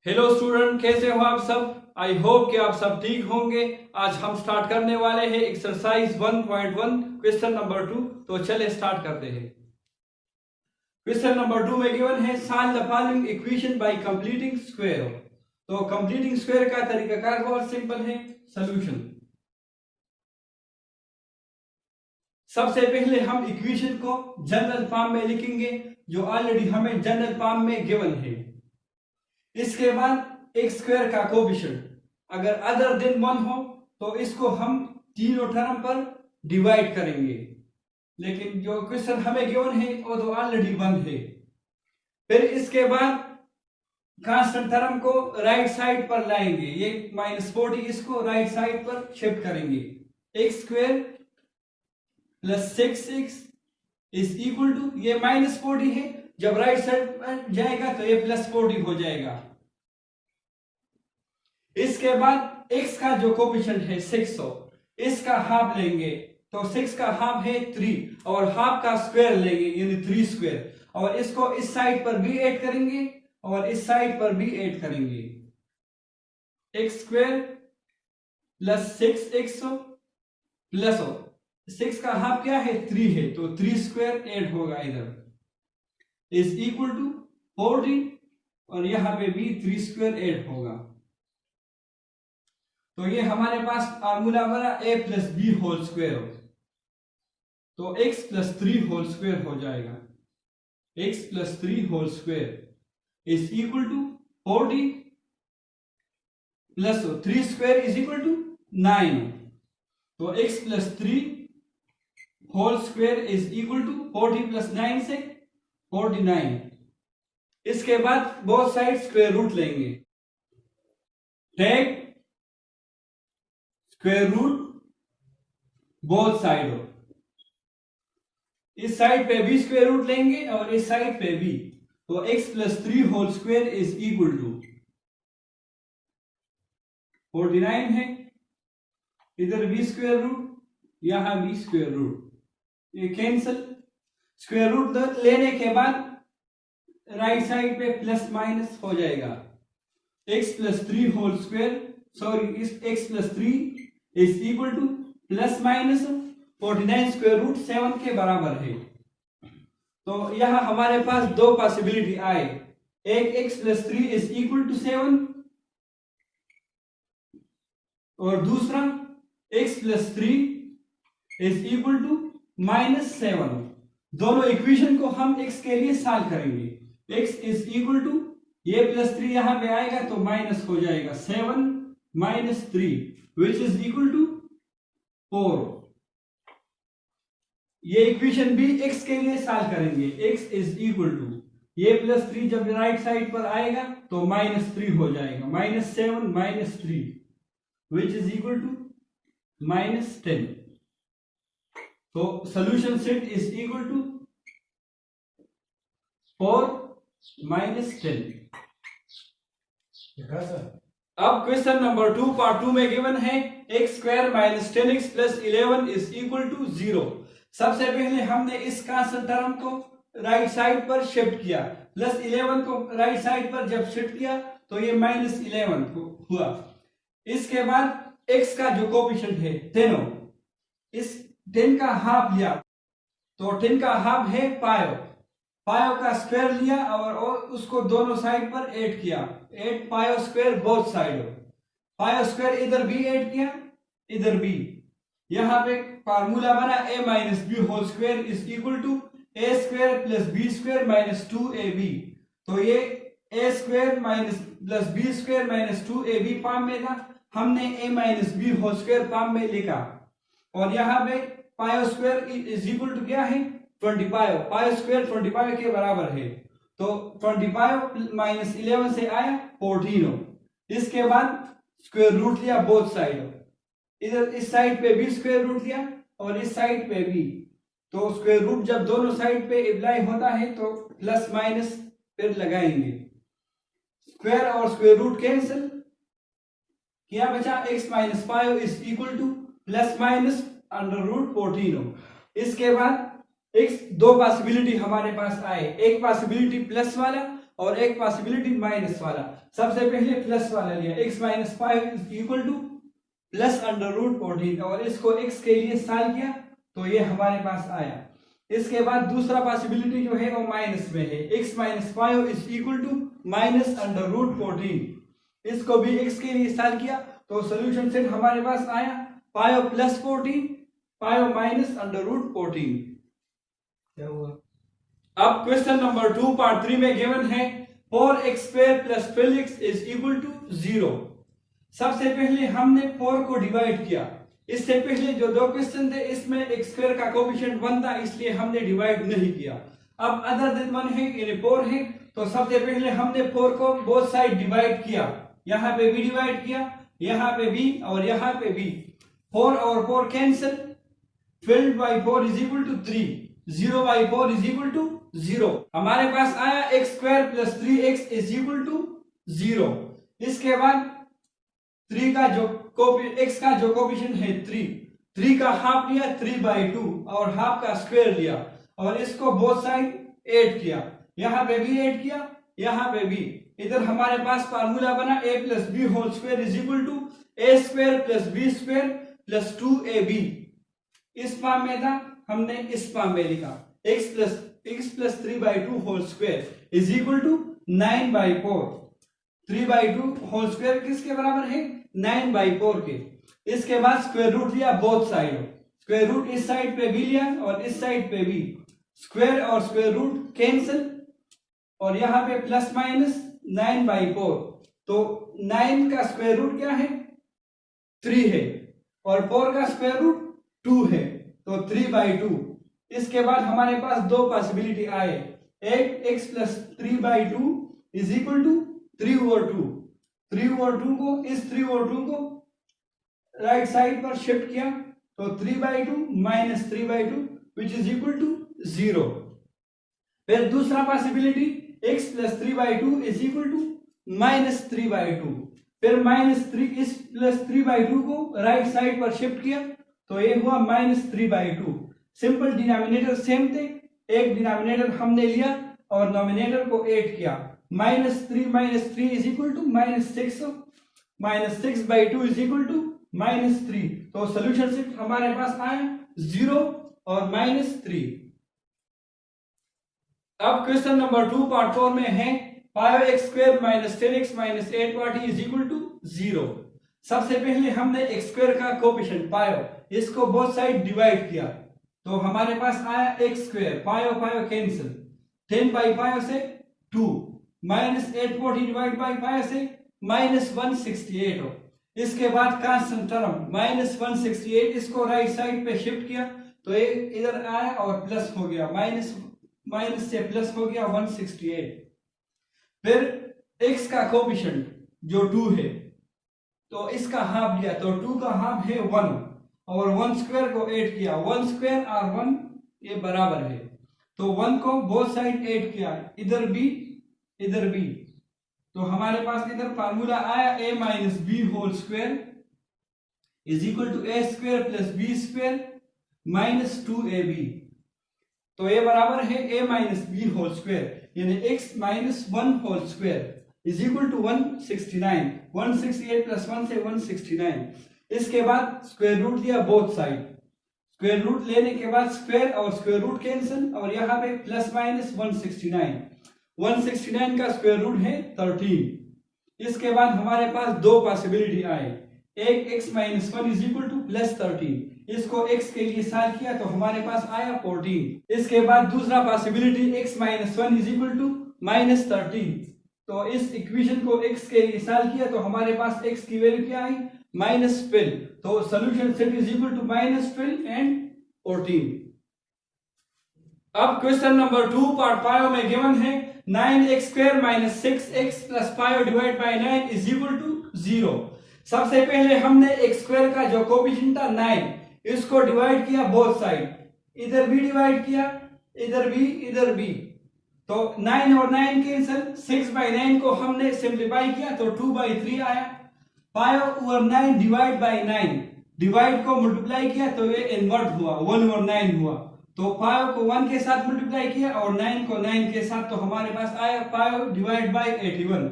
Hello student, कैसे हो आप सब। आई होप कि आप सब ठीक होंगे। आज हम स्टार्ट करने वाले हैं एक्सरसाइज 1.1 क्वेश्चन नंबर 2। तो चले स्टार्ट करते हैं। क्वेश्चन नंबर 2 में गिवन है solve the following equation by completing square. तो कंप्लीटिंग स्क्वायर का तरीकाकार बहुत सिंपल है। सॉल्यूशन, सबसे पहले हम इक्वेशन को जनरल फॉर्म में लिखेंगे जो ऑलरेडी हमें जनरल फॉर्म में गिवन है। इसके बाद एक्स स्क्वायर का कोएफिशिएंट अगर अदर देन 1 हो तो इसको हम तीनों टर्म पर डिवाइड करेंगे, लेकिन जो क्वेश्चन हमें गिवन है वो तो ऑलरेडी 1 है। फिर इसके बाद कांस्टेंट टर्म को राइट साइड पर लाएंगे, ये -40 इसको राइट साइड पर शिफ्ट करेंगे। X square plus 6x is equal to, ये -40 है, जब राइट साइड पर जाएगा तो ये +40 हो जाएगा। इसके बाद x का जो कोएफिशिएंट है 600, इसका हाफ लेंगे तो 6 का हाफ है 3 और हाफ का स्क्वायर लेंगे यानी 3 स्क्वायर, और इसको इस साइड पर भी ऐड करेंगे और इस साइड पर भी ऐड करेंगे। X square plus 6x plus 6 का हाफ क्या है 3 है, तो 3 स्क्वायर ऐड होगा इधर इज इक्वल टू 40 और यहां पे भी 3 स्क्वायर ऐड होगा। तो ये हमारे पास फार्मूला बना a plus b whole square, तो x प्लस 3 होल स्क्वायर हो जाएगा। x plus 3 whole square is equal to 40 plus 3 square is equal to 9, तो x plus 3 whole square is equal to 40 plus 9 से 49। इसके बाद बोथ साइड स्क्वायर रूट लेंगे। Take square root both side, इस side पे भी स्क्वायर रूट लेंगे और इस साइड पे भी, तो x plus 3 whole square is equal to 49 है, इधर भी स्क्वायर रूट यहां भी स्क्वायर रूट, ये कैंसिल। स्क्वायर रूट लेने के बाद राइट साइड पे प्लस माइनस हो जाएगा। x plus 3 whole square sorry इस x plus 3 is equal to plus minus 49 square root 7 के बराबर है। तो यहां हमारे पास दो पॉसिबिलिटी आए, एक x plus 3 is equal to 7 और दूसरा x plus 3 is equal to -7। दोनों इक्वेशन को हम x के लिए सॉल्व करेंगे। x इज इक्वल टू, ये +3 यहां पे आएगा तो माइनस हो जाएगा 7 - 3 विच इज इक्वल टू 4। ये इक्वेशन भी x के लिए सॉल्व करेंगे। x इज इक्वल टू, ये +3 जब राइट साइड पर आएगा तो -3 हो जाएगा, -7 - 3 विच इज इक्वल टू -10। तो solution set is equal to 4 - 10। अब क्वेश्चन नंबर 2 पार्ट 2 में गिवन है x square minus 10x plus 11 is equal to 0। सबसे पहले हमने इस कांस्टेंट टर्म को राइट साइड पर शिफ्ट किया, प्लस 11 को राइट साइड पर जब शिफ्ट किया तो ये -11 हुआ। इसके बाद x का जो कोएफिशिएंट है 10, इस 10 का हाफ लिया, तो 10 का हाफ है 5 का स्क्वायर लिया और उसको दोनों साइड पर ऐड किया, 8 pi square both side, pi square इधर भी ऐड किया इधर भी। यहां पे फार्मूला बना a minus b whole square is equal to a square plus b square minus 2ab। तो ये a square minus plus b square minus 2ab form में था, हमने a minus b whole square form में लिखा, और यहाँ पे pi square is equal to क्या है 25, पाई स्क्वायर 25 के बराबर है, तो 25 माइनस 11 से आया 14। इसके बाद स्क्वायर रूट लिया बोथ साइड, इधर इस साइड पे भी स्क्वायर रूट लिया और इस साइड पे भी, तो स्क्वायर रूट जब दोनों साइड पे अप्लाई होता है तो प्लस माइनस फिर लगाएंगे, स्क्वायर और स्क्वायर रूट कैंसिल क्या बचा, x minus 5 is equal to plus minus √14। इसके बाद x दो पॉसिबिलिटी हमारे पास आए, एक पॉसिबिलिटी प्लस वाला और एक पॉसिबिलिटी माइनस वाला। सबसे पहले प्लस वाला लिया, x minus 5 is equal to plus under root 14 और इसको x के लिए सॉल्व किया तो ये हमारे पास आया। इसके बाद दूसरा पॉसिबिलिटी जो है वो माइनस में है, x minus 5 is equal to minus under root 14। इसको भी x के लिए सॉल्व किया तो सॉल्यूशन सेट हमारे पास आया 5 प्लस 14 5 माइनस अंडर रूट 14। क्या हुआ? अब क्वेश्चन नंबर 2 पार्ट 3 में गिवन है 4x square plus 12x is equal to 0। सबसे पहले हमने 4 को डिवाइड किया। इससे पहले जो दो क्वेश्चन थे इसमें x स्क्वायर का कोएफिशिएंट 1 था, इसलिए हमने डिवाइड नहीं किया। अब अदर देन 1 है यानी 4 है तो सबसे पहले हमने 4 को बोथ साइड डिवाइड किया, यहाँ पे भी डिवाइड किया, यहाँ पे भी और यहाँ पे भी। 4 और 4 cancel, 12 by 4 is equal to 3, 0 by 4 is equal to 0। हमारे पास आया x square plus 3x is equal to 0। इसके बाद 3 का जो x का जो कोएफिशिएंट है 3 का हाफ लिया 3 by 2 और हाफ का स्क्वायर लिया और इसको बोथ साइड ऐड किया, यहाँ पे भी ऐड किया, यहाँ पे भी। इधर हमारे पास फार्मूला बना a plus b whole square is equal to a square plus b square plus 2ab। इस फॉर्म में था, हमने इस फॉर्म में लिखा x plus 3 by 2 whole square is equal to 9 by 4। 3 by 2 whole square किसके बराबर है? 9 by 4 के। इसके बाद स्क्वायर रूट लिया बोथ साइड, स्क्वायर रूट इस साइड पे भी लिया और इस साइड पे भी, स्क्वायर और स्क्वायर रूट कैंसिल और यहाँ पे प्लस माइनस 9 by 4। तो 9 का स्क्वायर रूट क्या है? 3 है और 4 का स्क्वायर रूट 2 है तो 3 by 2। इसके बाद हमारे पास दो पॉसिबिलिटी आए, एक x plus 3 by 2 is equal to 3 over 2। 3 over 2 को इस 3 over 2 को राइट साइड पर शिफ्ट किया तो 3 by 2 minus 3 by 2 which is equal to 0। फिर दूसरा possibility x plus 3 by 2 is equal to minus 3 by 2। फिर माइनस 3 इस प्लस 3 by 2 को राइट साइड पर शिफ्ट किया तो ये हुआ minus 3 by 2। Simple denominator same थे, एक डिनोमिनेटर हमने लिया और नोमिनेटर को ऐड किया। Minus 3 is equal to minus 6, minus 6 by 2 is equal to minus 3। तो सोल्यूशन से हमारे पास आया 0 और माइनस 3। अब क्वेश्चन नंबर 2 पार्ट 4 में है 5x square minus 10x minus 8y is equal to 0। सबसे पहले हमने x स्क्वायर का कोएफिशिएंट पाया, इसको बोथ साइड डिवाइड किया तो हमारे पास आया x स्क्वायर, 5 कैंसिल, 10 by 5 से 2 माइनस 840 डिवाइड बाई 5 से माइनस 168 हो। इसके बाद कांस्टेंट टर्म माइनस 168, इसको राइट साइड पे शिफ्ट किया तो ये इधर आया और प्लस हो गया, माइनस से प्लस हो गया 168। फिर x का कोएफिशिएंट जो 2 है तो इसका हाफ लिया तो 2 का हाफ है 1 और 1 स्क्वायर को ऐड किया, 1 स्क्वायर और 1 ये बराबर है तो 1 को बोथ साइड ऐड किया, इधर भी तो हमारे पास इधर फार्मूला आया a minus b whole square is equal to a square plus b square minus 2ab। तो ये बराबर है a minus b whole square यानी x minus 1 whole square is equal to 169, 168 plus 1 से 169। इसके बाद स्क्वायर रूट लिया बोथ साइड, स्क्वायर रूट लेने के बाद स्क्वायर और स्क्वायर रूट कैंसिल और यहाँ पे प्लस माइनस 169 का स्क्वायर रूट है 13। इसके बाद हमारे पास दो पॉसिबिलिटी आए, एक x minus 1 is equal to plus 13, इसको x के लिए सॉल्व किया तो हमारे पास आया 14। इसके बाद दूसरा possibility x minus 1 is equal to minus 13, तो इस इक्वेशन को x के लिए सॉल्व किया तो हमारे पास x की वैल्यू क्या आई? माइनस 12। तो solution set is equal to minus 12 and 14। अब क्वेश्चन नंबर 2 पार्ट 5 में गिवन है 9x square minus 6x plus 5 divide by 9 is equal to 0। सबसे पहले हमने x स्क्वायर का जो कोएफिशिएंट था 9, इसको डिवाइड किया बोथ साइड, इधर भी डिवाइड किया, इधर भी तो 9 और 9 कैंसिल, 6 by 9 को हमने सिंप्लीफाई किया तो 2 by 3 आया। 5 over 9 डिवाइड बाई 9, डिवाइड को मल्टीप्लाई किया तो ये इन्वर्ट हुआ, 1 over 9 हुआ तो 5 को 1 के साथ मल्टीप्लाई किया और 9 को 9 के साथ, तो हमारे पास आया 5 डिवाइड बाई 81।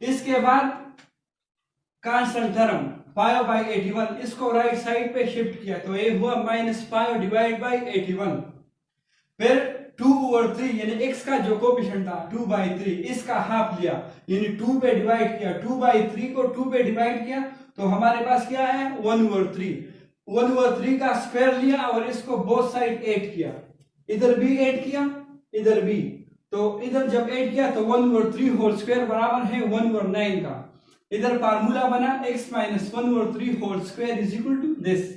इसके बाद कांस्टेंट थ्योरम 5 बाई 81, इसको राइट साइड पे शिफ्ट किया तो ये हुआ -5 डिवाइड बाई 81। फिर 2/3 यानी x का जो कोफिशिएंट था 2/3, इसका हाफ लिया यानी 2 पे डिवाइड किया, 2/3 को 2 पे डिवाइड किया तो हमारे पास क्या है 1/3। 1/3 का स्क्वायर लिया और इसको बोथ साइड ऐड किया, इधर भी ऐड किया इधर भी, तो इधर जब ऐड किया तो 1/3 होल स्क्वायर बराबर है 1/9 का। इधर फार्मूला बना x minus 1/3 whole square is equal to this.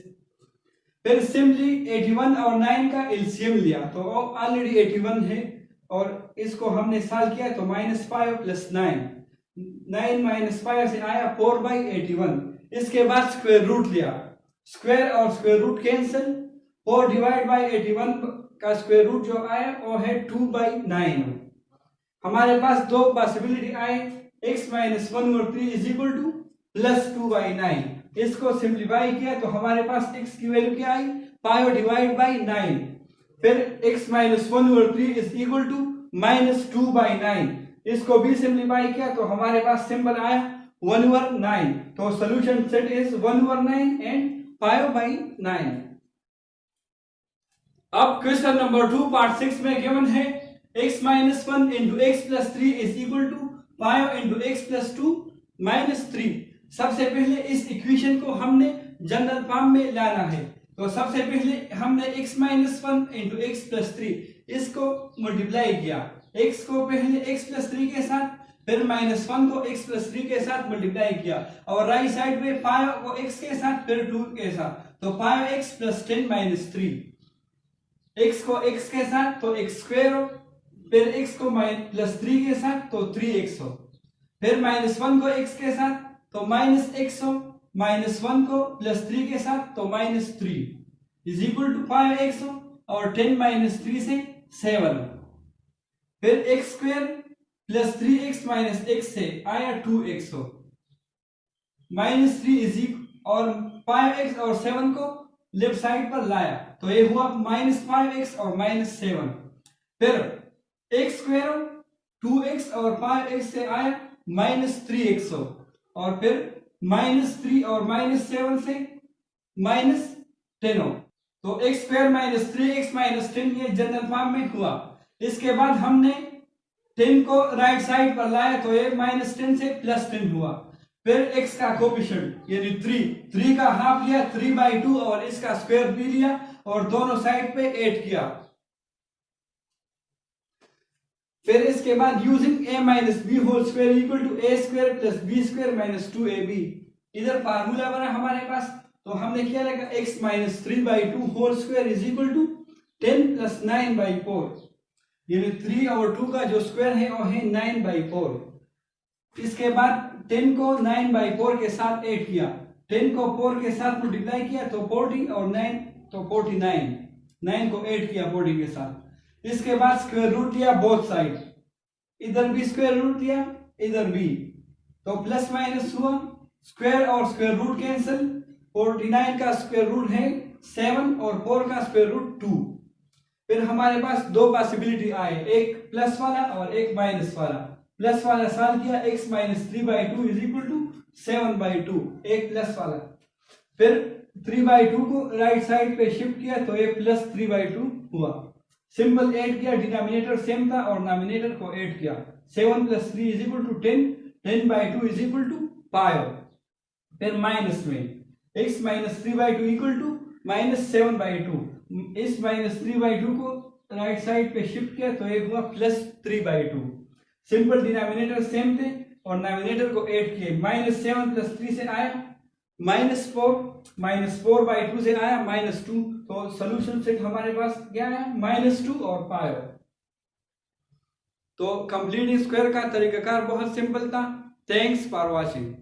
फिर सिंपली 81 और 9 का एलसीएम लिया तो ऑलरेडी 81 है और इसको हमने सॉल्व किया तो -5 प्लस 9, 9 माइनस 5 से आया 4/81। इसके बाद स्क्वायर रूट लिया, स्क्वायर और square root cancel, 4 divide by 81 का स्क्वायर रूट जो आया वो है 2/9। हमारे पास दो पॉसिबिलिटी आए, x minus 1/3 is equal to plus 2/9। इसको सिंप्लीफाई किया तो हमारे पास x की वैल्यू क्या आई 5 डिवाइड बाई 9। फिर x minus 1/3 is equal to -2/9। इसको भी सिंप्लीफाई किया तो हमारे पास सिंबल आया 1/9। तो सॉल्यूशन सेट इज 1/9 एंड 5/9। अब क्वेश्चन नंबर 2 पार्ट 6 में गिवन है x minus 1 into x plus 3 is equal to 5 into x plus 2 minus 3। सबसे पहले इस इक्वेशन को हमने जनरल फॉर्म में लाना है, तो सबसे पहले हमने x minus 1 into x plus 3 इसको मल्टीप्लाई किया, x को पहले x प्लस 3 के साथ, फिर -1 को x प्लस 3 के साथ मल्टीप्लाई किया और राइट साइड में 5 को x के साथ फिर 2 के साथ, तो 5x प्लस 10 माइनस 3, x को x के साथ तो x स्क्वायर हो, फिर x को प्लस 3 के साथ तो 3x हो, फिर -1 को x के साथ तो -x हो, -1 को प्लस 3 के साथ तो -3 इज इक्वल टू 5x हो और 10 माइनस 3 से 7 हो। फिर x square plus 3x minus x से आया 2x हो, -3 इज इक्वल और 5x और 7 को लेफ्ट साइड पर लाया तो ये हुआ -5x और -7। फिर x स्क्वायर 2x और 5x से आया -3x हो और फिर -3 और -7 से -10 हो, तो x square minus 3x minus 10 ये जनरल फॉर्म में हुआ। इसके बाद हमने 10 को राइट साइड पर लाया तो ये -10 से +10 हुआ। फिर x का कोफिशिएंट यानी 3 का हाफ लिया 3/2 और इसका स्क्वायर भी लिया और दोनों साइड पे ऐड किया। फिर इसके बाद using a minus b whole square equal to a square plus b square minus 2ab, इधर फार्मूला बना हमारे पास, तो हमने क्या लगा x minus 3/2 whole square is equal to 10 plus 9/4, यानी 3 और 2 का जो स्क्वायर है वो है 9/4। इसके बाद 10 को 9/4 के साथ ऐड किया, 10 को 4 के साथ मल्टीप्लाई किया तो 40 और 9 तो 49, 9 को ऐड किया 40 के साथ। इसके बाद स्क्वायर रूट लिया बोथ साइड, इधर भी स्क्वायर रूट लिया इधर भी, तो प्लस माइनस हुआ, स्क्वायर और स्क्वायर रूट कैंसिल, 49 का स्क्वायर रूट है 7 और 4 का स्क्वायर रूट 2। फिर हमारे पास दो पॉसिबिलिटी आए, एक प्लस वाला और एक माइनस वाला। प्लस वाला सॉल्व किया x minus 3/2 is equal to 7/2, एक प्लस वाला। फिर 3/2 को राइट साइड पे शिफ्ट किया तो ये प्लस 3/2 हुआ। सिंबल ऐड किया, डिनोमिनेटर सेम था और नॉमिनेटर को ऐड किया, 7 plus 3 is equal to 10, 10/2 is equal to 5। फिर माइनस में x माइनस 3/2 इक्वल टू -7/2, इस -3/2 को राइट साइड पे शिफ्ट किया तो ये हुआ प्लस 3/2। सिंपल डिनोमिनेटर सेम थे और नॉमिनेटर को ऐड किए, -7 प्लस 3 से आया -4/2 से आया -2, तो सॉल्यूशन सेट हमारे पास क्या है -2 और 5। तो कंप्लीट स्क्वायर का तरीकाकार बहुत सिंपल था। Thanks for watching.